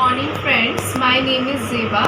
Morning friends, my name is Zeba.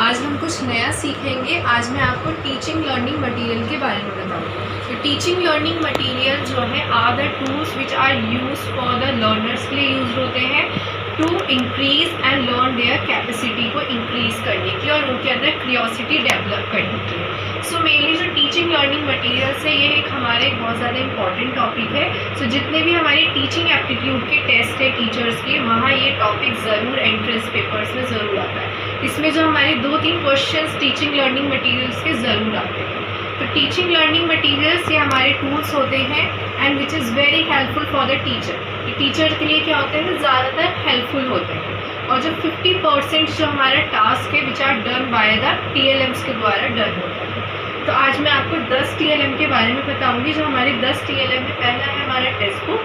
आज हम कुछ नया सीखेंगे। आज मैं आपको टीचिंग लर्निंग मटेरियल के बारे में बताऊंगी। तो टीचिंग लर्निंग मटेरियल जो है are the tools which are use for the learners के लिए यूज होते हैं to increase and learn their capacity को इंक्रीज़ करने की और उनके अंदर क्यूरियोसिटी डेवलप करने की। सो मेनली जो टीचिंग लर्निंग मटेरियल्स है ये एक हमारे बहुत ज़्यादा इंपॉर्टेंट टॉपिक है। सो जितने भी हमारे टीचिंग एप्टीट्यूड के टेस्ट है टीचर्स के, वहाँ ये टॉपिक ज़रूर एंट्रेंस पेपर्स में ज़रूर आता है। इसमें जो हमारे 2-3 क्वेश्चंस टीचिंग लर्निंग मटेरियल्स के ज़रूर आते हैं। तो टीचिंग लर्निंग मटेरियल्स ये हमारे टूल्स होते हैं and which is very helpful for the teacher. ये टीचर के लिए क्या होते हैं, ज़्यादातर हेल्पफुल होते हैं। और जो 50% जो हमारा टास्क है which are done by the TLMs के द्वारा डन होता है। तो आज मैं आपको 10 TLM के बारे में बताऊंगी। जो हमारे 10 TLM में पहला है हमारा text book,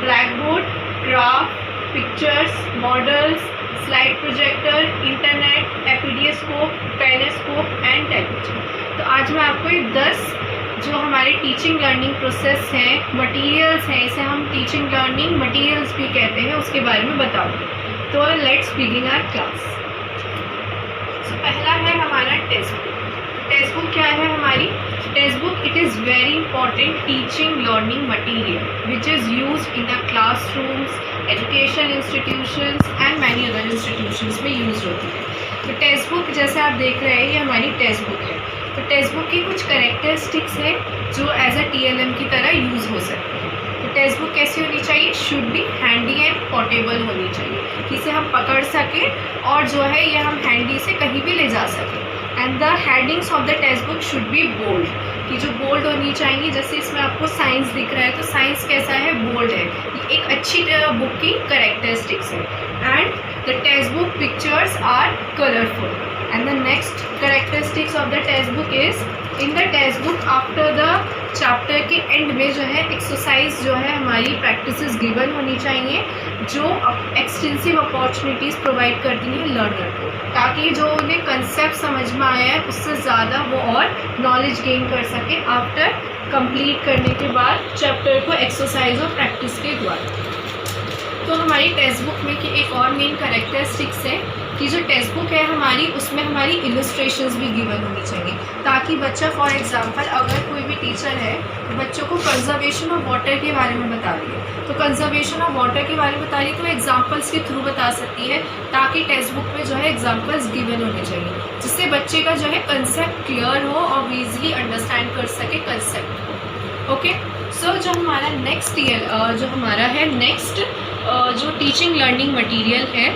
black board, graph, pictures, models, slide projector, internet, epidiascope, kinescope and television. तो आज मैं आपको ये 10 जो हमारे टीचिंग लर्निंग प्रोसेस हैं, मटेरियल्स हैं, इसे हम टीचिंग लर्निंग मटेरियल्स भी कहते हैं, उसके बारे में बताऊंगी। तो लेट्स बिगिन आवर क्लास। सो पहला है हमारा टेक्स्ट बुक। टेक्स्ट बुक क्या है हमारी? Text book it is very important teaching learning material which is use in the classrooms, education institutions and many other institutions में यूज होती है। तो टेक्स्ट बुक जैसे आप देख रहे हैं ये हमारी टेक्स्ट बुक है। तो टेक्स्ट बुक की कुछ कैरेक्टरिस्टिक्स हैं जो एज अ TLM की तरह यूज़ हो सकते हैं। तो टेक्स्ट बुक कैसी होनी चाहिए? Should be handy and portable होनी चाहिए, कि इसे हम पकड़ सकें और जो है ये हम हैंडी से कहीं भी ले जा सकें। And the headings of the textbook should be bold, कि जो बोल्ड होनी चाहिए। जैसे इसमें आपको साइंस दिख रहा है, तो साइंस कैसा है? बोल्ड है। ये एक अच्छी बुक की कैरेक्टरिस्टिक्स है। And the textbook pictures are colourful. And the next characteristics of the textbook is in the textbook after the chapter के एंड में जो है एक्सरसाइज जो है हमारी प्रैक्टिसेस गिवन होनी चाहिए, जो एक्सटेंसिव अपॉर्चुनिटीज़ प्रोवाइड करती हैं लर्नर को, ताकि जो उन्हें कंसेप्ट समझ में आया है उससे ज़्यादा वो और नॉलेज गेन कर सके आफ्टर कंप्लीट करने के बाद चैप्टर को एक्सरसाइज और प्रैक्टिस के द्वारा। तो हमारी टेक्स्ट बुक में की एक और मेन कैरेक्टरिस्टिक्स है कि जो टेक्स्ट बुक है हमारी, उसमें हमारी इलस्ट्रेशंस भी गिवन होनी चाहिए, ताकि बच्चा फॉर एग्जांपल अगर कोई भी टीचर है तो बच्चों को कंजर्वेशन ऑफ वाटर के बारे में बता रही है, तो कंजर्वेशन ऑफ वाटर के बारे में बता रही है तो एग्जांपल्स के थ्रू बता सकती है, ताकि टेक्स्ट बुक में जो है एग्जांपल्स गिवन होने चाहिए, जिससे बच्चे का जो है कंसेप्ट क्लियर हो और वो ईजिली अंडरस्टैंड कर सके कंसेप्ट को। ओके, सो जो हमारा नेक्स्ट जो हमारा है नेक्स्ट जो टीचिंग लर्निंग मटेरियल है,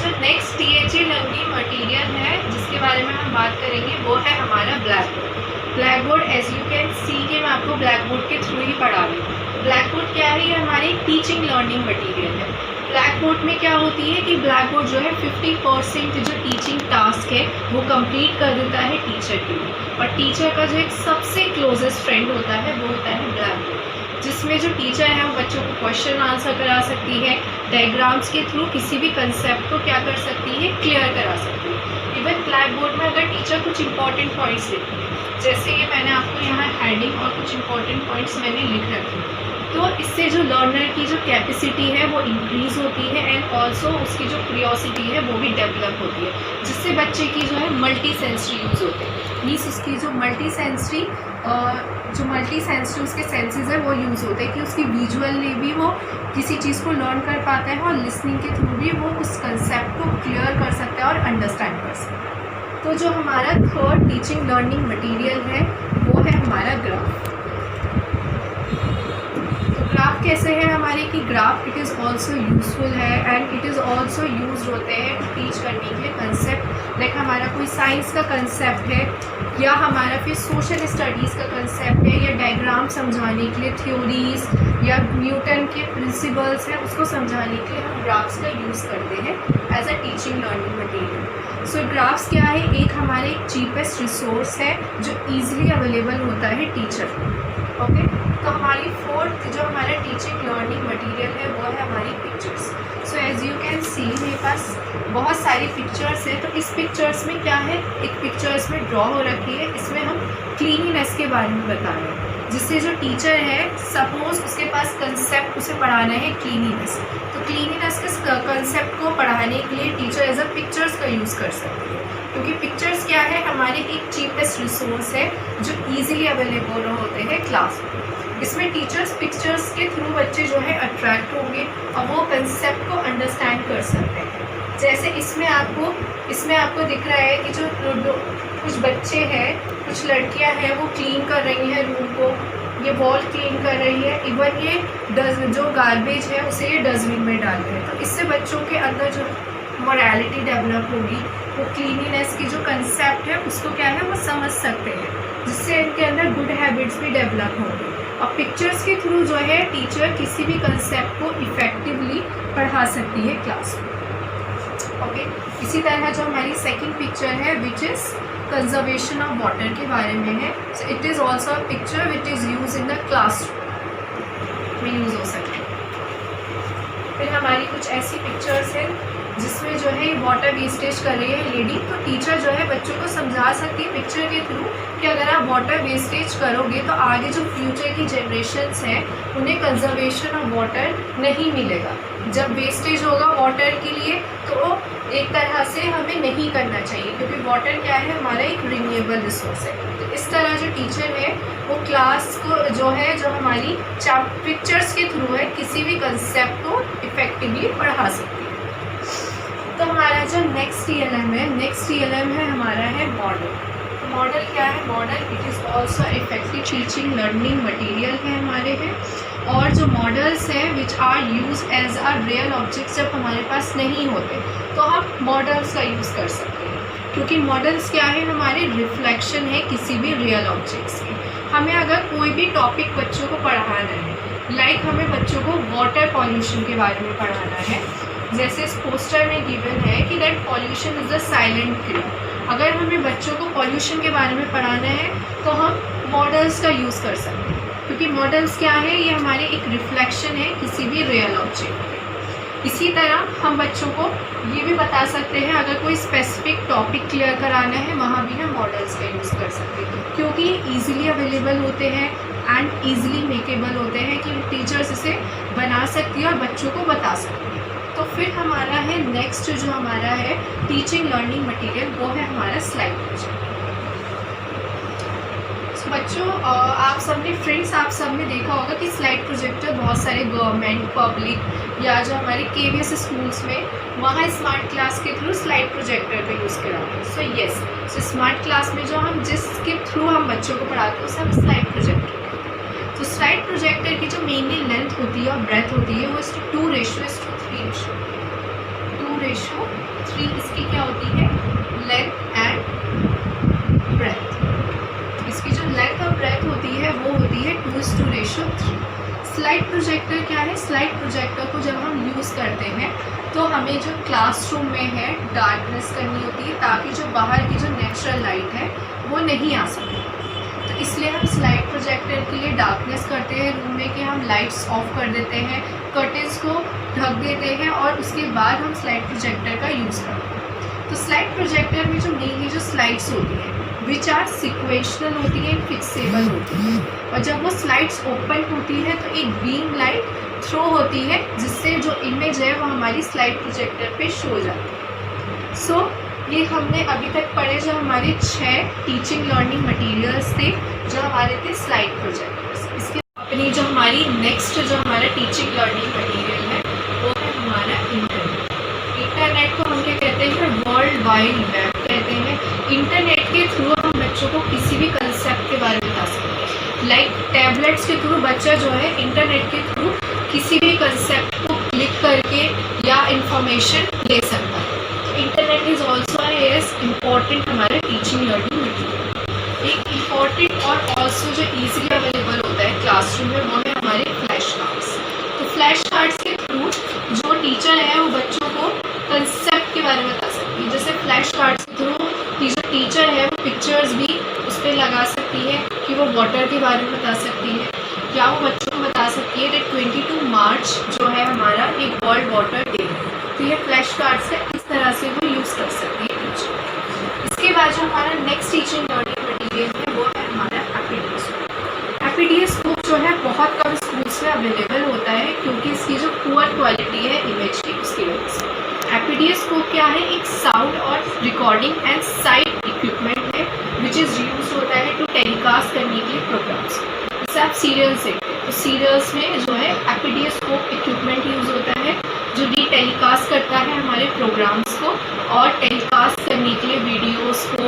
जो नेक्स्ट THA लर्निंग मटेरियल है जिसके बारे में हम बात करेंगे वो है हमारा blackboard. Blackboard as you can see कि मैं आपको ब्लैक बोर्ड के थ्रू ही पढ़ा रही हूँ। ब्लैक बोर्ड क्या है? ये हमारी टीचिंग लर्निंग मटेरियल है। ब्लैक बोर्ड में क्या होती है कि ब्लैक बोर्ड जो है 50% जो टीचिंग टास्क है वो कंप्लीट कर देता है टीचर के लिए, और टीचर का जो एक सबसे क्लोजेस्ट फ्रेंड होता है वो होता है ब्लैक बोर्ड, जिसमें जो टीचर है वो बच्चों को क्वेश्चन आंसर करा सकती है, डायग्राम्स के थ्रू किसी भी कंसेप्ट को क्या कर सकती है? क्लियर करा सकती है। इवन ब्लैक बोर्ड में अगर टीचर कुछ इंपॉर्टेंट पॉइंट्स लिखती है, जैसे ये मैंने आपको यहाँ हेडिंग और कुछ इंपॉर्टेंट पॉइंट्स मैंने लिख रखे, तो इससे जो लर्नर की जो कैपेसिटी है वो इंक्रीज़ होती है एंड ऑल्सो उसकी जो क्यूरियोसिटी है वो भी डेवलप होती है, जिससे बच्चे की जो है मल्टी सेंसरी यूज़ होते हैं। मीन्स उसकी जो मल्टी सेंसरी उसके सेंसेस है वो यूज़ होते हैं, कि उसकी विजुअली भी वो किसी चीज़ को लर्न कर पाता है और लिसनिंग के थ्रू भी वो उस कंसेप्ट को क्लियर कर सकता है और अंडरस्टैंड कर सकता है। तो जो हमारा थर्ड टीचिंग लर्निंग मटेरियल है वो है हमारा ग्राफ। ग्राफ कैसे है हमारे कि graph it is also useful है and it is also use होते हैं टू टीच करने के लिए कंसेप्ट। लाइक हमारा कोई साइंस का कंसेप्ट है या हमारा फिर सोशल स्टडीज़ का कंसेप्ट है या डायग्राम समझाने के लिए थ्योरीज या न्यूटन के प्रिंसिपल्स हैं उसको समझाने के लिए हम ग्राफ्स का यूज़ करते हैं as a teaching learning material. So graphs क्या है? एक हमारे चीपेस्ट रिसोर्स है जो ईजिली अवेलेबल होता है टीचर को। ओके, तो हमारी फोर्थ जो हमारा टीचिंग लर्निंग मटेरियल है वो है हमारी pictures. So as you can see मेरे पास बहुत सारी पिक्चर्स है। तो इस पिक्चर्स में क्या है? एक पिक्चर्स में ड्रॉ हो रखी है, इसमें हम क्लीनिनेस के बारे में बता रहे हैं। जिससे जो टीचर है सपोज उसके पास कंसेप्ट उसे पढ़ाना है क्लीनिनेस, तो क्लीनिनेस के कंसेप्ट को पढ़ाने के लिए टीचर एज अ पिक्चर्स का यूज़ कर सकती है, क्योंकि पिक्चर्स क्या है, हमारे एक चीपेस्ट रिसोर्स है जो ईजिली अवेलेबल होते हैं क्लास में। इसमें टीचर्स पिक्चर्स के थ्रू बच्चे जो है अट्रैक्ट होंगे और वो कंसेप्ट को अंडरस्टैंड कर सकते हैं। जैसे इसमें आपको दिख रहा है कि जो कुछ बच्चे हैं, कुछ लड़कियां हैं, वो क्लीन कर रही हैं रूम को, ये वॉल क्लीन कर रही है, इवन ये जो गार्बेज है उसे ये डस्टबिन में डाल रहे हैं। तो इससे बच्चों के अंदर जो मोरालिटी डेवलप होगी, वो क्लीनिनेस की जो कंसेप्ट है उसको क्या है वो समझ सकते हैं, जिससे इनके अंदर गुड हैबिट्स भी डेवलप होंगी। और पिक्चर्स के थ्रू जो है टीचर किसी भी कंसेप्ट को इफ़ेक्टिवली पढ़ा सकती है क्लास में। ओके, इसी तरह जो हमारी सेकंड पिक्चर है which is conservation of water के बारे में है। So it is also a picture which is use in the classroom में यूज़ हो सकती है। फिर हमारी कुछ ऐसी पिक्चर्स हैं जिसमें जो है वाटर वेस्टेज कर रही है लेडी, तो टीचर जो है बच्चों को समझा सकती है पिक्चर के थ्रू कि अगर आप वाटर वेस्टेज करोगे तो आगे जो फ्यूचर की जनरेशन्स हैं उन्हें कंजर्वेशन ऑफ वाटर नहीं मिलेगा। जब वेस्टेज होगा वाटर के लिए तो एक तरह से हमें नहीं करना चाहिए, क्योंकि वाटर क्या है, हमारा एक रिन्यूएबल रिसोर्स है। तो इस तरह जो टीचर है वो क्लास को जो है जो हमारी पिक्चर्स के थ्रू है किसी भी कंसेप्ट को इफ़ेक्टिवली पढ़ा सकती है। तो हमारा जो नेक्स्ट ELM है हमारा है मॉडल। तो मॉडल क्या है, model it is also effective teaching learning material है हमारे हैं। और जो मॉडल्स हैं which are use as a real objects, जब हमारे पास नहीं होते तो हम मॉडल्स का यूज़ कर सकते हैं, क्योंकि मॉडल्स क्या है, हमारे रिफ्लेक्शन है किसी भी रियल ऑब्जेक्ट्स की। हमें अगर कोई भी टॉपिक बच्चों को पढ़ाना है, लाइक हमें बच्चों को वाटर पॉल्यूशन के बारे में पढ़ाना है, जैसे इस पोस्टर में गिवन है कि that pollution is a silent killer. अगर हमें बच्चों को पॉल्यूशन के बारे में पढ़ाना है तो हम मॉडल्स का यूज़ कर सकते हैं, क्योंकि मॉडल्स क्या है, ये हमारे एक रिफ्लेक्शन है किसी भी रियल ऑब्जेक्ट के। इसी तरह हम बच्चों को ये भी बता सकते हैं, अगर कोई स्पेसिफिक टॉपिक क्लियर कराना है वहाँ भी हम मॉडल्स का यूज़ कर सकते हैं, क्योंकि ईजिली अवेलेबल होते हैं एंड ईजिली मेकेबल होते हैं कि टीचर्स इसे बना सकती है और बच्चों को बता सकती है। तो फिर हमारा है नेक्स्ट जो हमारा है टीचिंग लर्निंग मटेरियल, वो है हमारा स्लाइड प्रोजेक्ट। बच्चों आप सबने देखा होगा कि स्लाइड प्रोजेक्टर बहुत सारे गवर्नमेंट, पब्लिक या जो हमारे KVS स्कूल्स में वहाँ स्मार्ट क्लास के थ्रू स्लाइड प्रोजेक्टर का यूज़ कराते हैं। सो यस, स्मार्ट क्लास में जो हम जिसके थ्रू हम बच्चों को पढ़ाते हैं उसे हम स्लाइड प्रोजेक्टर। तो स्लाइड प्रोजेक्टर की जो मेनली लेंथ होती है और ब्रेथ होती है वो 2:3 इसकी क्या होती है, लेंथ एंड ब्रेथ। इसकी जो लेंथ और ब्रेथ होती है वो होती है 2:3। स्लाइड प्रोजेक्टर क्या है, स्लाइड प्रोजेक्टर को जब हम यूज़ करते हैं तो हमें जो क्लासरूम में है डार्कनेस करनी होती है, ताकि जो बाहर की जो नेचुरल लाइट है वो नहीं आ सके। तो इसलिए हम स्लाइड प्रोजेक्टर के लिए डार्कनेस करते हैं रूम में कि हम लाइट्स ऑफ कर देते हैं, कर्टेंस को ढक देते हैं और उसके बाद हम स्लाइड प्रोजेक्टर का यूज़ करते हैं। तो स्लाइड प्रोजेक्टर में जो मेनली जो स्लाइड्स होती हैं विच आर सिक्वेशनल होती है, फिक्सेबल होती है, और जब वो स्लाइड्स ओपन होती है तो एक बीम लाइट थ्रो होती है जिससे जो इमेज है वो हमारी स्लाइड प्रोजेक्टर पे शो हो जाती है। सो ये हमने अभी तक पढ़े जो हमारे 6 टीचिंग लर्निंग मटेरियल्स थे जो हमारे थे स्लाइड प्रोजेक्टर्स। इसके अपनी जो हमारी नेक्स्ट जो हमारा टीचिंग लर्निंग मटेरियल है वो है हमारा इंटरनेट। इंटरनेट को हम क्या कहते हैं, वर्ल्ड वाइड वेब कहते हैं। इंटरनेट के थ्रू हम बच्चों को किसी भी कंसेप्ट के बारे में बता सकते हैं। लाइक टैबलेट्स के थ्रू बच्चा जो है इंटरनेट के थ्रू किसी भी कंसेप्ट को क्लिक करके या इंफॉर्मेशन ले सकता है। इंटरनेट इज़ ऑल्सो इम्पॉर्टेंट हमारे टीचिंग लर्निंग मटेरियल। एक इम्पॉर्टेंट और ऑल्सो जो ईजिली अवेलेबल होता है क्लासरूम में वो है हमारे फ्लैश कार्ड्स। तो फ्लैश कार्ड्स के थ्रू जो टीचर है वो बच्चों को कंसेप्ट के बारे में बता सकती है। जैसे फ्लैश कार्ड्स के थ्रू जो टीचर है वो पिक्चर्स भी उस पर लगा सकती है कि वो वाटर के बारे में बता सकती है, या वो बच्चों को बता सकती है कि 22 मार्च जो है हमारा एक वर्ल्ड वाटर डे है। तो ये फ्लैश कार्ड्स है, इस तरह से वो यूज़ कर सकती है टीचर। इसके बाद जो हमारा नेक्स्ट टीचिंग लर्निंग मटेरियल है वो है हमारा एपीडीएस्कोप जो है बहुत कम स्कूल्स में अवेलेबल होता है क्योंकि इसकी जो पुअर क्वालिटी है इमेज की, उसकी वजह से। एपीडीएस्कोप क्या है? एक साउंड और रिकॉर्डिंग एंड साइट इक्विपमेंट है विच इज़ यूज होता है टू टेलीकास्ट करने के लिए प्रोग्राम्स। जैसे आप सीरियल्स देखते हैं तो सीरियल्स में जो है एपीडीएस्कोप इक्विपमेंट यूज़ होता है जो भी टेलीकास्ट करता है हमारे प्रोग्राम्स को, और टेलीकास्ट करने के लिए वीडियोस को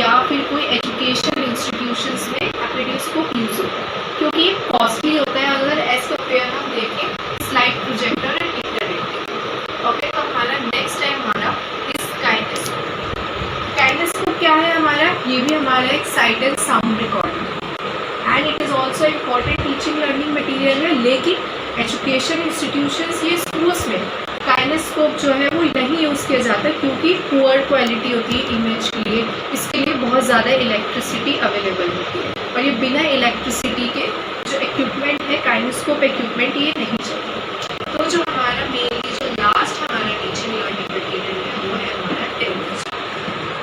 या फिर कोई एजुकेशन इंस्टीट्यूशंस में एपीडीएस्कोप यूज़ होता है क्योंकि ये कॉस्टली होता है अगर एज कम्पेयर हम देखें slide projector and internet. Okay, तो हमारा नेक्स्ट है हमारा इस काइनेस्कोप। काइनेस्कोप क्या है हमारा? ये भी हमारा एक site and sound recording and it is also important teaching learning material है, लेकिन एजुकेशन इंस्टीट्यूशंस ये स्कूल्स में काइनेस्कोप जो है वो नहीं यूज़ किया जाता क्योंकि पुअर क्वालिटी होती है इमेज के लिए, इसके लिए बहुत ज़्यादा इलेक्ट्रिसिटी अवेलेबल होती है और ये बिना इलेक्ट्रिसिटी के जो इक्विपमेंट है काइनेस्कोप इक्विपमेंट ये नहीं चलता। तो जो हमारा मेनली जो लास्ट हमारा टीचिंग लर्निंग मटीरियल है वो है हमारा टेलीविज़न।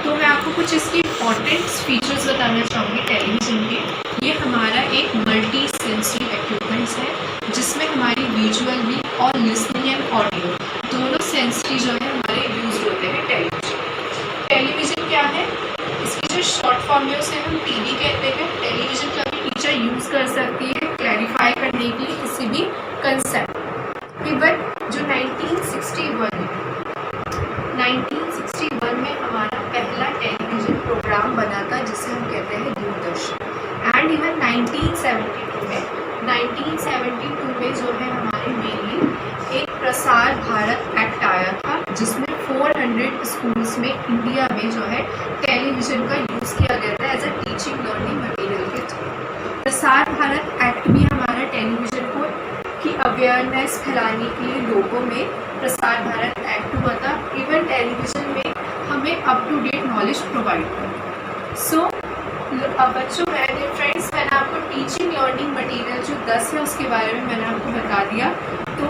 तो मैं आपको कुछ इसकी इंपॉर्टेंट फीचर्स बताना चाहूँगी टेलीविज़न के। ये हमारा एक मल्टी सेंसरी इक्विपमेंट्स है जिसमें हमारी विजुअल भी और लिसनिंग एंड ऑडियो दोनों सेंसरी जो है हमारे यूज होते हैं टेलीविज़न। टेलीविज़न क्या है? इसकी जो शॉर्ट फॉर्म है उसे हम टीवी कहते हैं। टेलीविज़न का भी टीचर यूज़ कर सकती है क्लैरिफाई करने के लिए किसी भी कंसेप्ट। इवन जो 1961 में हमारा पहला टेलीविज़न प्रोग्राम बना था जिसे हम कहते हैं दूरदर्शन, एंड इवन 1972 में जो है हमारे मेनली एक प्रसार भारत एक्ट आया था जिसमें 400 स्कूल्स में इंडिया में जो है टेलीविज़न का यूज़ किया गया था as a teaching learning material के थ्रू। प्रसार भारत एक्ट भी हमारा टेलीविज़न को की अवेयरनेस फैलाने के लिए लोगों में प्रसार भारत एक्ट हुआ था। इवन टेलीविज़न में हमें up to date knowledge provide करता। सो बच्चों मेरे फ्रेंड्स, मैंने आपको टीचिंग लर्निंग मटेरियल जो 10 है उसके बारे में मैंने आपको बता दिया। तो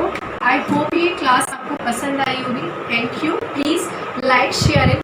आई होप ये क्लास आपको पसंद आई होगी। Thank you. Please like share and